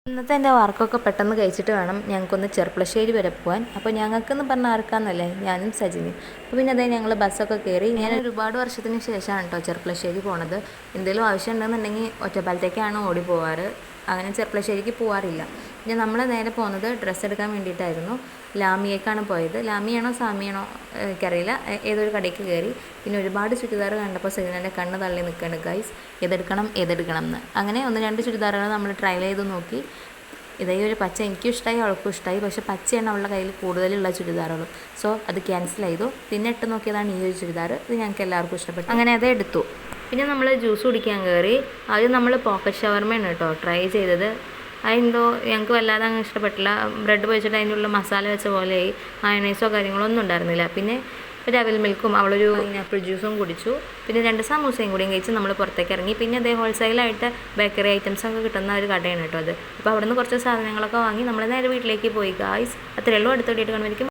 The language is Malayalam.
ഇന്നത്തെ എൻ്റെ വർക്കൊക്കെ പെട്ടെന്ന് കഴിച്ചിട്ട് വേണം ഞങ്ങൾക്കൊന്ന് ചെർപ്പളശ്ശേരി വരെ പോകാൻ. അപ്പോൾ ഞങ്ങൾക്കെന്ന് പറഞ്ഞാൽ ആർക്കാന്നല്ലേ, ഞാനും സജിനിയും. അപ്പോൾ പിന്നെ അതേ ഞങ്ങൾ ബസ്സൊക്കെ കയറി. ഞാൻ ഒരുപാട് വർഷത്തിന് ശേഷമാണ് കേട്ടോ ചെർപ്പളശ്ശേരി പോണത്. എന്തെങ്കിലും ആവശ്യം ഉണ്ടെന്നുണ്ടെങ്കിൽ ഒറ്റപ്പാലത്തേക്കാണ് ഓടി പോവാറ്, അങ്ങനെ ചെർപ്പളശ്ശേരിക്ക് പോവാറില്ല. പിന്നെ നമ്മൾ നേരെ പോകുന്നത് ഡ്രസ്സ് എടുക്കാൻ വേണ്ടിയിട്ടായിരുന്നു. ലാമിയേക്കാണ് പോയത്. ലാമിയാണോ സാമിയാണോ എനിക്കറിയില്ല. ഏതൊരു കടയ്ക്ക് കയറി. പിന്നെ ഒരുപാട് ചുരിദാർ കണ്ടപ്പോൾ സജിനൻ്റെ കണ്ണ് തള്ളി നിൽക്കുകയാണ് ഗൈസ്, ഏതെടുക്കണം എന്ന്. അങ്ങനെ 1-2 ചുരിദാറുകൾ നമ്മൾ ട്രയൽ ചെയ്ത് നോക്കി. ഇതേ ഒരു പച്ച എനിക്കും ഇഷ്ടമായി, അവൾക്കും ഇഷ്ടമായി. പക്ഷേ പച്ചയാണ് അവളുടെ കയ്യിൽ കൂടുതലുള്ള ചുരിദാറുകളും. സോ അത് ക്യാൻസൽ ചെയ്തു. പിന്നെ ഇട്ട് നോക്കിയതാണ് ഈ ഒരു ചുരിദാർ. ഇത് ഞങ്ങൾക്ക് എല്ലാവർക്കും ഇഷ്ടപ്പെട്ടു, അങ്ങനെ അതേ എടുത്തു. പിന്നെ നമ്മൾ ജ്യൂസ് കുടിക്കാൻ കയറി. ആദ്യം നമ്മൾ പോക്കറ്റ് ഷവർമയാണ് കേട്ടോ ട്രൈ ചെയ്തത്. അതെന്തോ ഞങ്ങൾക്ക് വല്ലാതെ അങ്ങ് ഇഷ്ടപ്പെട്ടില്ല. ബ്രെഡ് പൊരിച്ചിട്ട് അതിൻ്റെ ഉള്ളിൽ മസാല വെച്ച പോലെയായി. മയണൈസോ കാര്യങ്ങളോ ഒന്നും ഉണ്ടായിരുന്നില്ല. പിന്നെ ഡബിൾ മിൽക്കും അവളൊരു പൈനാപ്പിൾ ജ്യൂസും കുടിച്ചു. പിന്നെ 2 സമൂസയും കൂടിയും കഴിച്ച് നമ്മൾ പുറത്തേക്ക് ഇറങ്ങി. പിന്നെ അതേ ഹോൾസെയിലായിട്ട് ബേക്കറി ഐറ്റംസൊക്കെ കിട്ടുന്ന ഒരു കടയാണ് കേട്ടോ അത്. അപ്പോൾ അവിടെ നിന്ന് കുറച്ച് സാധനങ്ങളൊക്കെ വാങ്ങി നമ്മൾ നേരെ വീട്ടിലേക്ക് പോയി ഗായ്സ്. അത്രയേ ഉള്ളൂ. അടുത്ത വീഡിയോ കാണുമായിരിക്കും.